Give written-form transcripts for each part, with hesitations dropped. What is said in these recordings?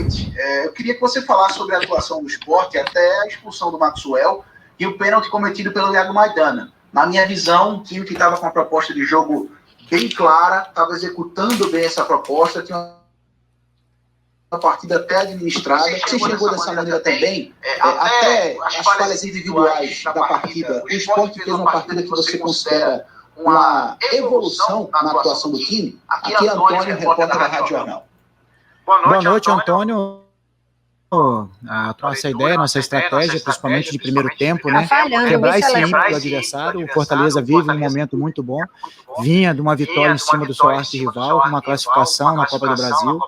noite. Eu queria que você falasse sobre a atuação do Sport, até a expulsão do Maxwell e o pênalti cometido pelo Iago Maidana. Na minha visão, um time que estava com uma proposta de jogo bem clara, estava executando bem essa proposta, tinha uma partida até administrada. Você chegou dessa maneira também, até as falhas individuais da partida. O Sport fez uma partida que você considera uma evolução na atuação do time. Aqui é Antônio, repórter da Rádio Jornal. Boa noite, Antônio. A nossa ideia, nossa estratégia, principalmente de primeiro tempo, né? Quebrar esse ímpeto do adversário. O Fortaleza vive um momento muito bom. Vinha de uma vitória em cima do seu arquirrival, uma classificação na Copa do Brasil.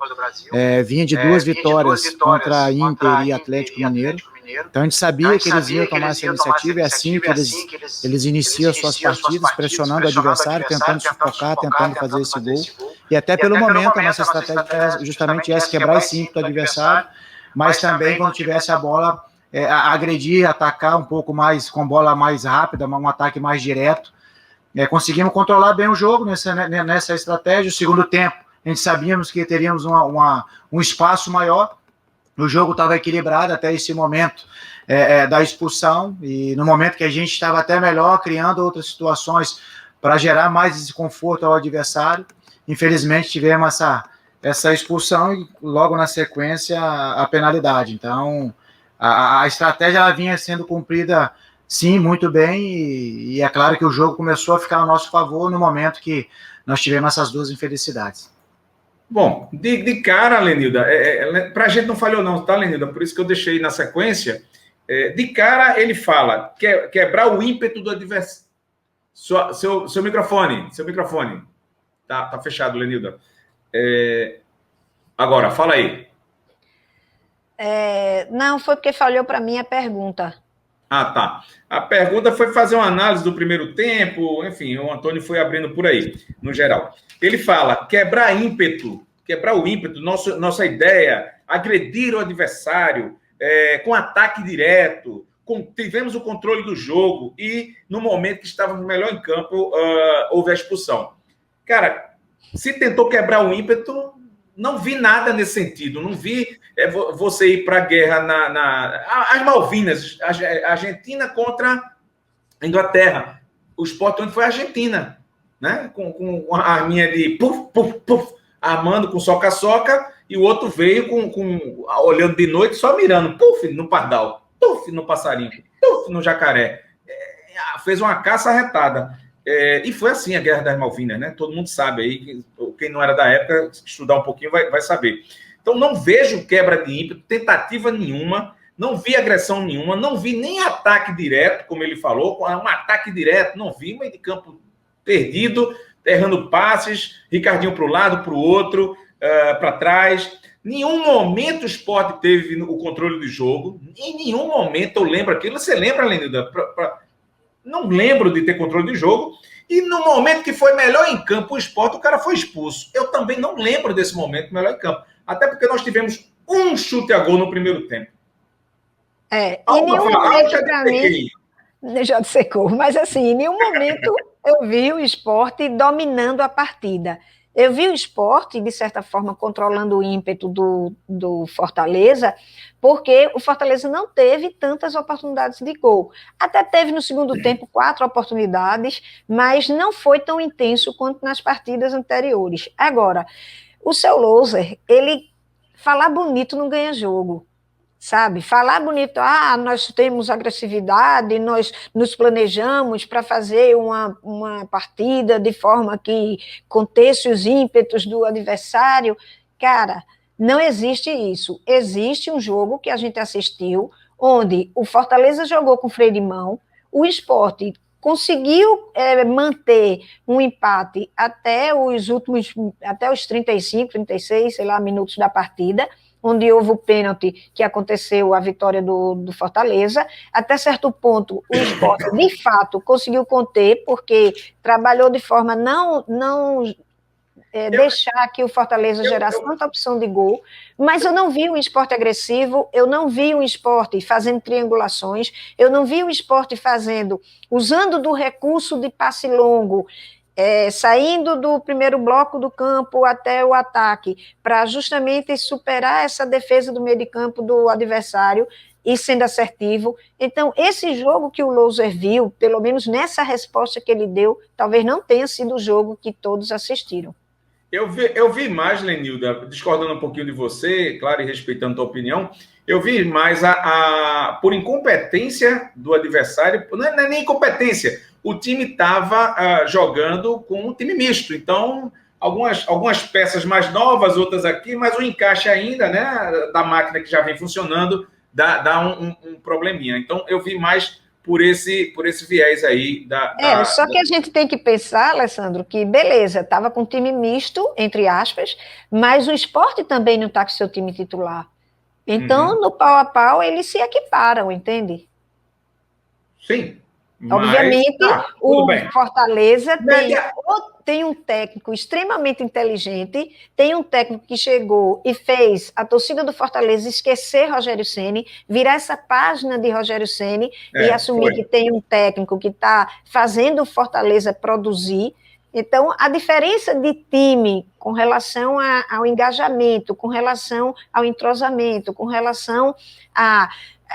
Vinha de 2 vitórias contra Inter e Atlético Mineiro. Então a gente sabia que eles iam tomar essa iniciativa, é assim que eles iniciam as suas partidas, pressionando o adversário, tentando sufocar, tentando fazer esse gol. E até pelo momento a nossa estratégia é justamente essa, quebrar esse ímpeto do adversário, mas também quando tivesse a bola, agredir, atacar um pouco mais, com bola mais rápida, um ataque mais direto. Conseguimos controlar bem o jogo nessa estratégia. O segundo tempo, a gente sabíamos que teríamos um espaço maior. O jogo estava equilibrado até esse momento da expulsão, e no momento que a gente estava até melhor, criando outras situações para gerar mais desconforto ao adversário. Infelizmente tivemos essa expulsão e logo na sequência a penalidade. Então a estratégia ela vinha sendo cumprida sim, muito bem, e é claro que o jogo começou a ficar a nosso favor no momento que nós tivemos essas 2 infelicidades. Bom, de cara, Lenilda, para a gente não falhou não, tá, Lenilda? Por isso que eu deixei na sequência. De cara, ele fala, quebrar o ímpeto do adversário. Seu microfone. Tá fechado, Lenilda. Agora, fala aí. Não, foi porque falhou para mim a pergunta. Ah, tá. A pergunta foi fazer uma análise do primeiro tempo, enfim, o Antônio foi abrindo por aí, no geral. Ele fala, quebrar o ímpeto, nossa ideia, agredir o adversário, com ataque direto, tivemos o controle do jogo e no momento que estávamos melhor em campo, houve a expulsão. Cara, se tentou quebrar o ímpeto, não vi nada nesse sentido, não vi você ir para a guerra as Malvinas, a Argentina contra a Inglaterra. O Sport onde foi a Argentina, né? Com a arminha de puf, puf, puf, armando com soca-soca, e o outro veio olhando de noite, só mirando, puf, no pardal, puf, no passarinho, puf, no jacaré. Fez uma caça arretada. E foi assim a Guerra das Malvinas, né? Todo mundo sabe aí, quem não era da época, estudar um pouquinho vai saber. Então não vejo quebra de ímpeto, tentativa nenhuma, não vi agressão nenhuma, não vi nem ataque direto, como ele falou, um ataque direto, não vi, meio de campo perdido, errando passes, Ricardinho para o lado, para o outro, para trás. Nenhum momento o Sport teve o controle do jogo, em nenhum momento eu lembro aquilo. Você lembra, Lenilda? Não lembro de ter controle do jogo. E no momento que foi melhor em campo o Sport, o cara foi expulso. Eu também não lembro desse momento melhor em campo. Até porque nós tivemos um chute a gol no primeiro tempo. Em nenhum momento, para mim, já secou. Mas assim, em nenhum momento eu vi o Sport dominando a partida. Eu vi o Sport, de certa forma, controlando o ímpeto do Fortaleza, porque o Fortaleza não teve tantas oportunidades de gol. Até teve no segundo tempo 4 oportunidades, mas não foi tão intenso quanto nas partidas anteriores. Agora, o seu Loser, ele falar bonito não ganha jogo. Sabe, falar bonito, nós temos agressividade, nós nos planejamos para fazer uma partida de forma que contesse os ímpetos do adversário. Cara, não existe isso. Existe um jogo que a gente assistiu, onde o Fortaleza jogou com freio de mão, o Sport conseguiu manter um empate até os 35, 36, sei lá, minutos da partida, onde houve o pênalti que aconteceu, a vitória do Fortaleza. Até certo ponto, o Sport, de fato, conseguiu conter, porque trabalhou de forma não deixar que o Fortaleza gerasse tanta opção de gol, mas eu não vi um Sport agressivo, eu não vi um Sport fazendo triangulações, eu não vi o Sport usando do recurso de passe longo, saindo do primeiro bloco do campo até o ataque, para justamente superar essa defesa do meio de campo do adversário e sendo assertivo. Então, esse jogo que o Louser viu, pelo menos nessa resposta que ele deu, talvez não tenha sido o jogo que todos assistiram. Eu vi mais, Lenilda, discordando um pouquinho de você, claro, e respeitando a tua opinião, eu vi mais por incompetência do adversário, não é nem incompetência, o time estava jogando com um time misto, então algumas peças mais novas, outras aqui, mas o encaixe ainda, né, da máquina que já vem funcionando, dá um probleminha. Então, eu vi mais por esse viés aí. Só que a gente tem que pensar, Alessandro, que beleza, estava com um time misto, entre aspas, mas o Sport também não está com seu time titular. Então, no pau a pau, eles se equiparam, entende? Sim. Obviamente, o Fortaleza tem um técnico extremamente inteligente, tem um técnico que chegou e fez a torcida do Fortaleza esquecer Rogério Ceni, virar essa página de Rogério Ceni e assumir que tem um técnico que está fazendo o Fortaleza produzir. Então, a diferença de time com relação ao engajamento, com relação ao entrosamento, com relação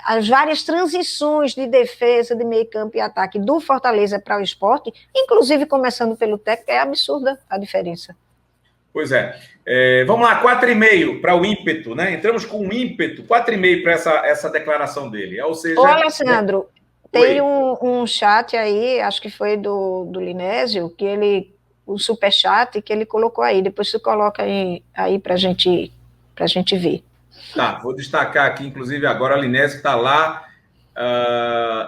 as várias transições de defesa, de meio campo e ataque do Fortaleza para o Sport, inclusive começando pelo técnico, é absurda a diferença. Pois é. Vamos lá, 4,5 para o ímpeto, né? Entramos com um ímpeto, 4,5 para essa declaração dele. Ou seja... Ô, Alessandro, tem um chat aí, acho que foi do Linésio, o superchat que ele colocou aí, depois você coloca aí para a gente ver. Tá, vou destacar aqui, inclusive, agora a Linésio, que está lá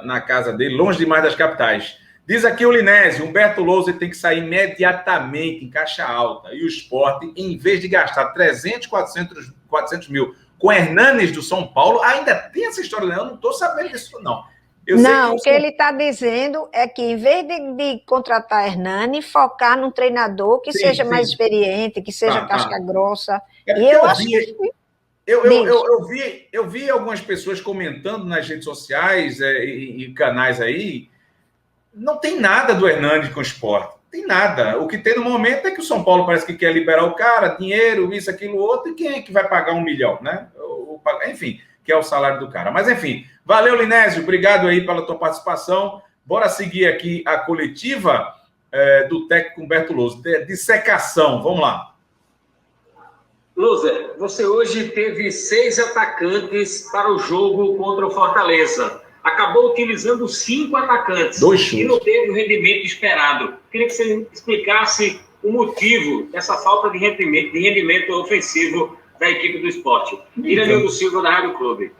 na casa dele, longe demais das capitais. Diz aqui o Linésio, Humberto Louser tem que sair imediatamente em caixa alta. E o Sport, em vez de gastar 300, 400 mil com Hernanes do São Paulo, ainda tem essa história, eu não estou sabendo disso, não. O que ele está dizendo é que, em vez de contratar Hernani, focar num treinador que seja mais experiente, que seja casca grossa. E eu acho que... Eu vi algumas pessoas comentando nas redes sociais e canais aí, não tem nada do Hernani com o Sport, não tem nada. O que tem no momento é que o São Paulo parece que quer liberar o cara, dinheiro, isso, aquilo, outro, e quem é que vai pagar 1 milhão, né? Enfim, que é o salário do cara. Mas, enfim, valeu, Linésio, obrigado aí pela tua participação. Bora seguir aqui a coletiva do técnico Humberto Louser, de secação, vamos lá. Louser, você hoje teve 6 atacantes para o jogo contra o Fortaleza. Acabou utilizando 5 atacantes e não teve o rendimento esperado. Queria que você explicasse o motivo dessa falta de rendimento ofensivo da equipe do Sport. Iranildo Silva, da Rádio Clube.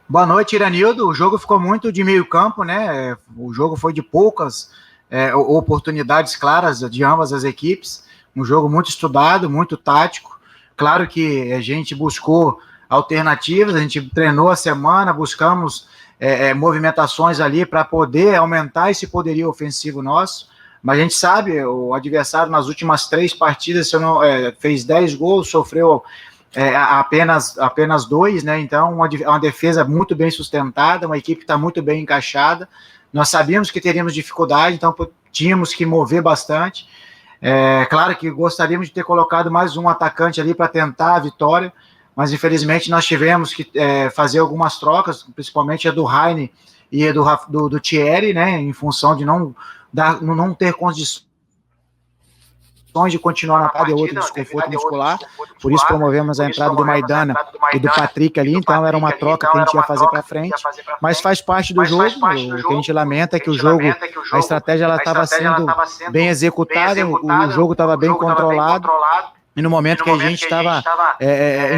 Boa noite, Iranildo. O jogo ficou muito de meio campo, né? O jogo foi de poucas oportunidades claras de ambas as equipes. Um jogo muito estudado, muito tático. Claro que a gente buscou alternativas, a gente treinou a semana, buscamos movimentações ali para poder aumentar esse poderio ofensivo nosso, mas a gente sabe, o adversário nas últimas 3 partidas fez 10 gols, sofreu apenas 2, né? Então uma defesa muito bem sustentada, uma equipe que está muito bem encaixada. Nós sabíamos que teríamos dificuldade, então tínhamos que mover bastante. Claro que gostaríamos de ter colocado mais um atacante ali para tentar a vitória, mas infelizmente nós tivemos que fazer algumas trocas, principalmente a do Heine e a do Thierry, né, em função de não ter condições de continuar na partida, outro desconforto muscular, por isso promovemos a entrada do Maidana e do Patrick ali, então era uma troca que a gente ia fazer para frente, mas faz parte do jogo. O que a gente lamenta é que o jogo, a estratégia ela estava sendo bem executada, o jogo estava bem controlado, e no momento que a gente estava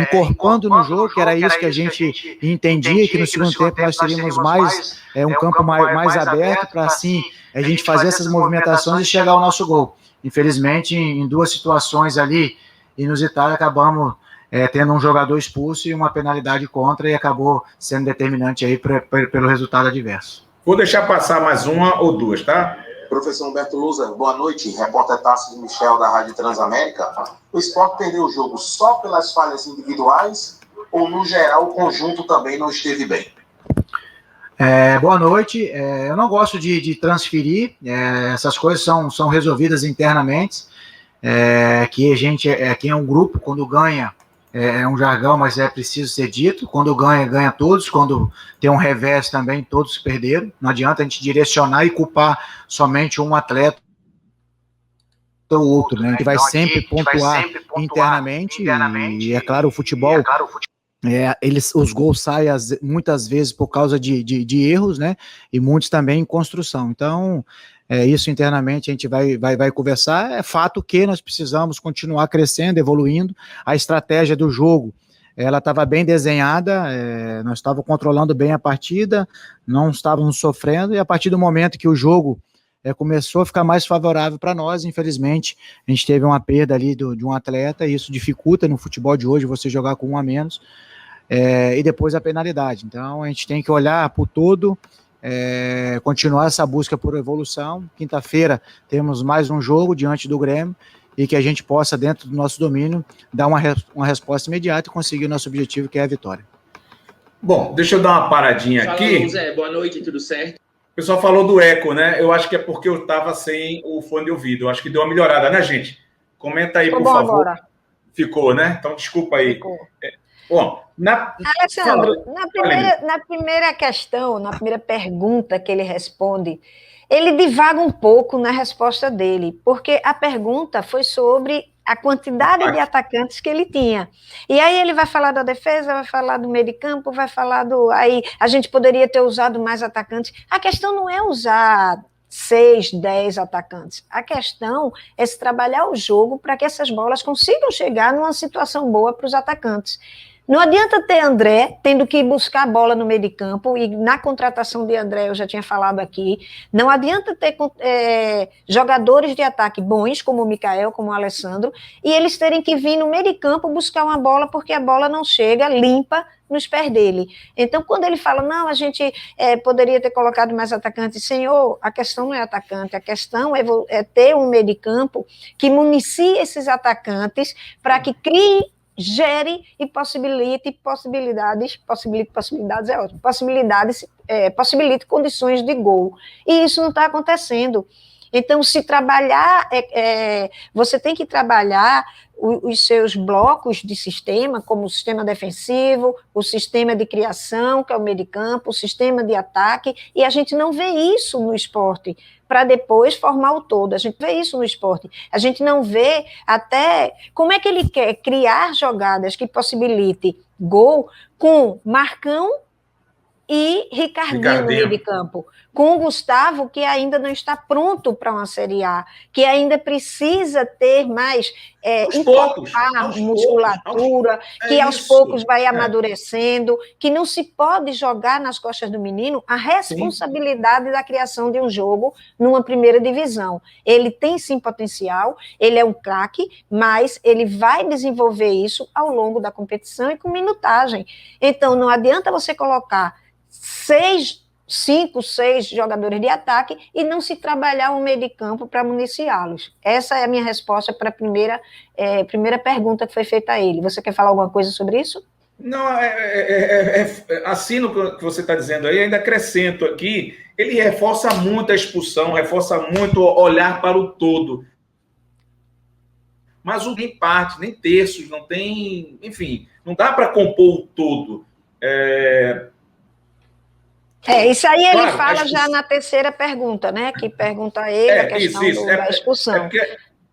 incorporando no jogo, que era isso que a gente entendia, que no segundo tempo nós teríamos mais um campo mais aberto, para assim a gente fazer essas movimentações e chegar ao nosso gol. Infelizmente, em 2 situações ali inusitadas, acabamos tendo um jogador expulso e uma penalidade contra, e acabou sendo determinante aí pelo resultado adverso. Vou deixar passar mais 1 ou 2, tá? Professor Humberto Louser, boa noite. Repórter Tássio Michel, da Rádio Transamérica. O Sport perdeu o jogo só pelas falhas individuais ou, no geral, o conjunto também não esteve bem? Boa noite. Eu não gosto de transferir, essas coisas são resolvidas internamente. Que a gente aqui é um grupo, quando ganha é um jargão, mas é preciso ser dito. Quando ganha, ganha todos. Quando tem um revés também, todos perderam. Não adianta a gente direcionar e culpar somente um atleta ou outro, né? A gente vai sempre pontuar internamente. E é claro, o futebol. Os gols saem muitas vezes por causa de erros, né? E muitos também em construção. Então, isso internamente a gente vai conversar. É fato que nós precisamos continuar crescendo, evoluindo. A estratégia do jogo, ela estava bem desenhada, nós estávamos controlando bem a partida, não estávamos sofrendo, e a partir do momento que o jogo começou a ficar mais favorável para nós, infelizmente, a gente teve uma perda ali de um atleta, e isso dificulta no futebol de hoje você jogar com um a menos. E depois a penalidade. Então, a gente tem que olhar para o todo, continuar essa busca por evolução. Quinta-feira temos mais um jogo diante do Grêmio e que a gente possa, dentro do nosso domínio, dar uma resposta imediata e conseguir o nosso objetivo, que é a vitória. Bom, deixa eu dar uma paradinha aqui. Fala, Zé, boa noite, tudo certo? O pessoal falou do eco, né? Eu acho que é porque eu estava sem o fone de ouvido. Eu acho que deu uma melhorada, né, gente? Comenta aí, por favor. Agora. Ficou, né? Então, desculpa aí. Ficou. Bom, Alessandro, na primeira questão, na primeira pergunta que ele responde, ele divaga um pouco na resposta dele, porque a pergunta foi sobre a quantidade de atacantes que ele tinha. E aí ele vai falar da defesa, vai falar do meio de campo, vai falar do... Aí a gente poderia ter usado mais atacantes. A questão não é usar 6, 10 atacantes. A questão é se trabalhar o jogo para que essas bolas consigam chegar numa situação boa para os atacantes. Não adianta ter André tendo que buscar a bola no meio de campo, e na contratação de André eu já tinha falado aqui, não adianta ter jogadores de ataque bons, como o Mikael, como o Alessandro, e eles terem que vir no meio de campo buscar uma bola, porque a bola não chega limpa nos pés dele. Então, quando ele fala, não, a gente poderia ter colocado mais atacantes, senhor, a questão não é atacante, a questão é ter um meio de campo que municie esses atacantes para que crie, gere e possibilite condições de gol. E isso não está acontecendo. Então, se trabalhar, você tem que trabalhar os seus blocos de sistema, como o sistema defensivo, o sistema de criação, que é o meio de campo, o sistema de ataque, e a gente não vê isso no esporte, para depois formar o todo. A gente vê isso no esporte. A gente não vê até como é que ele quer criar jogadas que possibilite gol com Marcão e Ricardinho no meio de campo, com o Gustavo, que ainda não está pronto para uma Série A, que ainda precisa ter mais encorpar musculatura, que aos poucos vai amadurecendo, que não se pode jogar nas costas do menino a responsabilidade da criação de um jogo numa primeira divisão. Ele tem sim potencial, ele é um craque, mas ele vai desenvolver isso ao longo da competição e com minutagem. Então, não adianta você colocar 5, 6 jogadores de ataque e não se trabalhar um meio de campo para municiá-los. Essa é a minha resposta para a primeira pergunta que foi feita a ele. Você quer falar alguma coisa sobre isso? Não, assino o que você está dizendo aí, ainda acrescento aqui, ele reforça muito a expulsão, reforça muito olhar para o todo. Mas não tem parte, nem terços, não tem... Enfim, não dá para compor o todo. Isso aí ele fala já na terceira pergunta, né? Que pergunta a ele a questão da expulsão.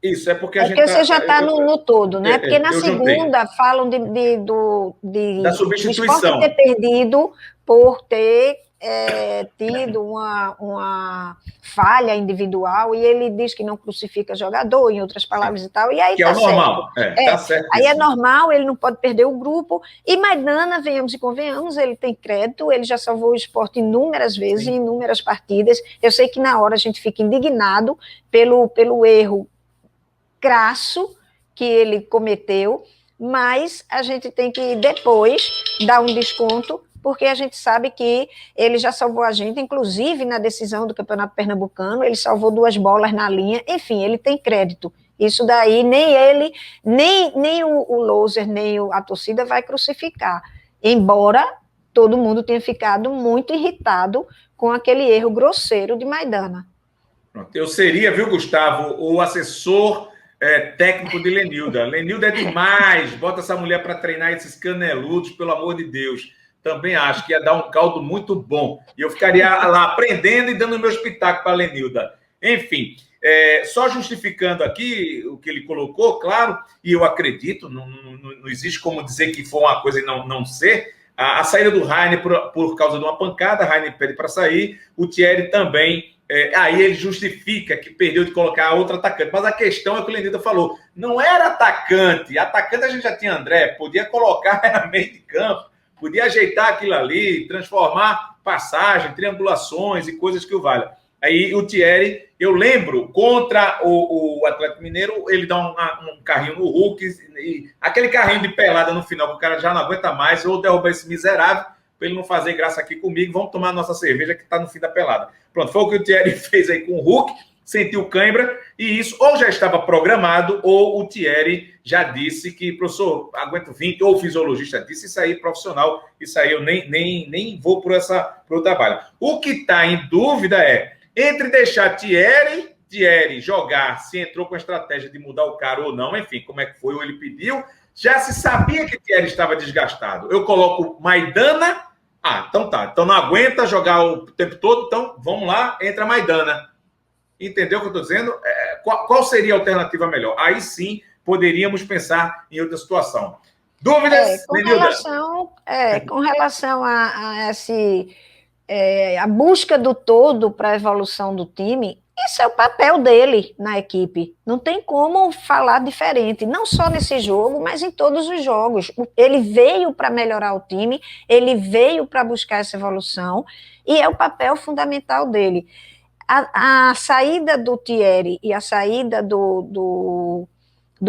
É porque você já está no todo, né? Porque na segunda falam da substituição. Do esporte ter perdido por ter tido uma falha individual, e ele diz que não crucifica jogador, em outras palavras e tal, e aí que tá é normal. Tá certo aí isso. É normal, ele não pode perder o grupo, e Maidana, venhamos e convenhamos, ele tem crédito, ele já salvou o esporte inúmeras vezes, em inúmeras partidas. Eu sei que na hora a gente fica indignado pelo erro crasso que ele cometeu, mas a gente tem que depois dar um desconto, porque a gente sabe que ele já salvou a gente, inclusive na decisão do Campeonato Pernambucano, ele salvou 2 bolas na linha, enfim, ele tem crédito. Isso daí, nem ele, nem o Loser, nem a torcida vai crucificar. Embora todo mundo tinha ficado muito irritado com aquele erro grosseiro de Maidana. Pronto. Eu seria, viu, Gustavo, o assessor técnico de Lenilda. Lenilda é demais, bota essa mulher para treinar esses caneludos, pelo amor de Deus. Também acho que ia dar um caldo muito bom. E eu ficaria lá aprendendo e dando meus pitacos para a Lenilda. Enfim, só justificando aqui o que ele colocou, claro, e eu acredito, não existe como dizer que foi uma coisa e não ser. A saída do Rainer por causa de uma pancada, Rainer pede para sair, o Thierry também. Aí ele justifica que perdeu de colocar outro atacante. Mas a questão é o que o Lenilda falou. Não era atacante. Atacante a gente já tinha André. Podia colocar na meio de campo. Podia ajeitar aquilo ali, transformar passagem, triangulações e coisas que o valham. Aí o Thierry, eu lembro, contra o Atlético Mineiro, ele dá um carrinho no Hulk, e aquele carrinho de pelada no final, que o cara já não aguenta mais, ou derrubar esse miserável, para ele não fazer graça aqui comigo, vamos tomar nossa cerveja que está no fim da pelada. Pronto, foi o que o Thierry fez aí com o Hulk, sentiu cãibra, e isso ou já estava programado, ou o Thierry já disse que, professor, aguento 20, ou o fisiologista disse, isso aí profissional, isso aí eu nem vou por o trabalho. O que está em dúvida é, entre deixar Thierry jogar, se entrou com a estratégia de mudar o cara ou não, enfim, como é que foi, ou ele pediu, já se sabia que Thierry estava desgastado. Eu coloco Maidana, então tá, então não aguenta jogar o tempo todo, então vamos lá, entra Maidana. Entendeu o que eu estou dizendo? Qual seria a alternativa melhor? Aí sim, poderíamos pensar em outra situação. Dúvidas, com relação a esse... a busca do todo para a evolução do time, esse é o papel dele na equipe. Não tem como falar diferente, não só nesse jogo, mas em todos os jogos. Ele veio para melhorar o time, ele veio para buscar essa evolução, e é o papel fundamental dele. A saída do Thierry e a saída do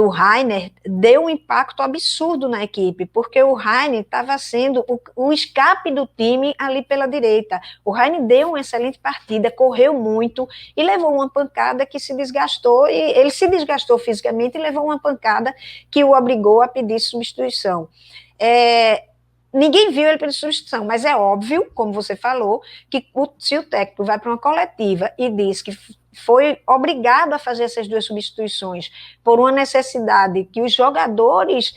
Rainer deu um impacto absurdo na equipe, porque o Rainer estava sendo o escape do time ali pela direita. O Rainer deu uma excelente partida, correu muito e levou uma pancada que se desgastou, e ele se desgastou fisicamente e levou uma pancada que o obrigou a pedir substituição. Ninguém viu ele pedir substituição, mas é óbvio, como você falou, que se o técnico vai para uma coletiva e diz que foi obrigado a fazer essas duas substituições por uma necessidade que os jogadores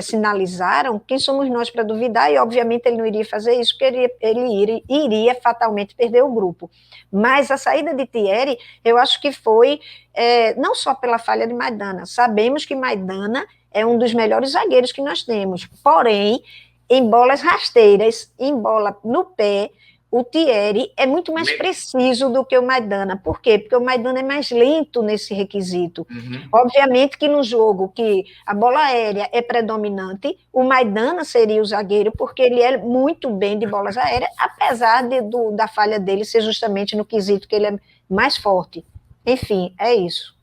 sinalizaram, quem somos nós para duvidar? E obviamente ele não iria fazer isso, porque ele iria fatalmente perder o grupo. Mas a saída de Thierry, eu acho que foi não só pela falha de Maidana, sabemos que Maidana é um dos melhores zagueiros que nós temos, porém, em bolas rasteiras, em bola no pé, o Thierry é muito mais preciso do que o Maidana. Por quê? Porque o Maidana é mais lento nesse requisito. Uhum. Obviamente que no jogo que a bola aérea é predominante, o Maidana seria o zagueiro, porque ele é muito bem de bolas aéreas, apesar da falha dele ser justamente no quesito que ele é mais forte. Enfim, é isso.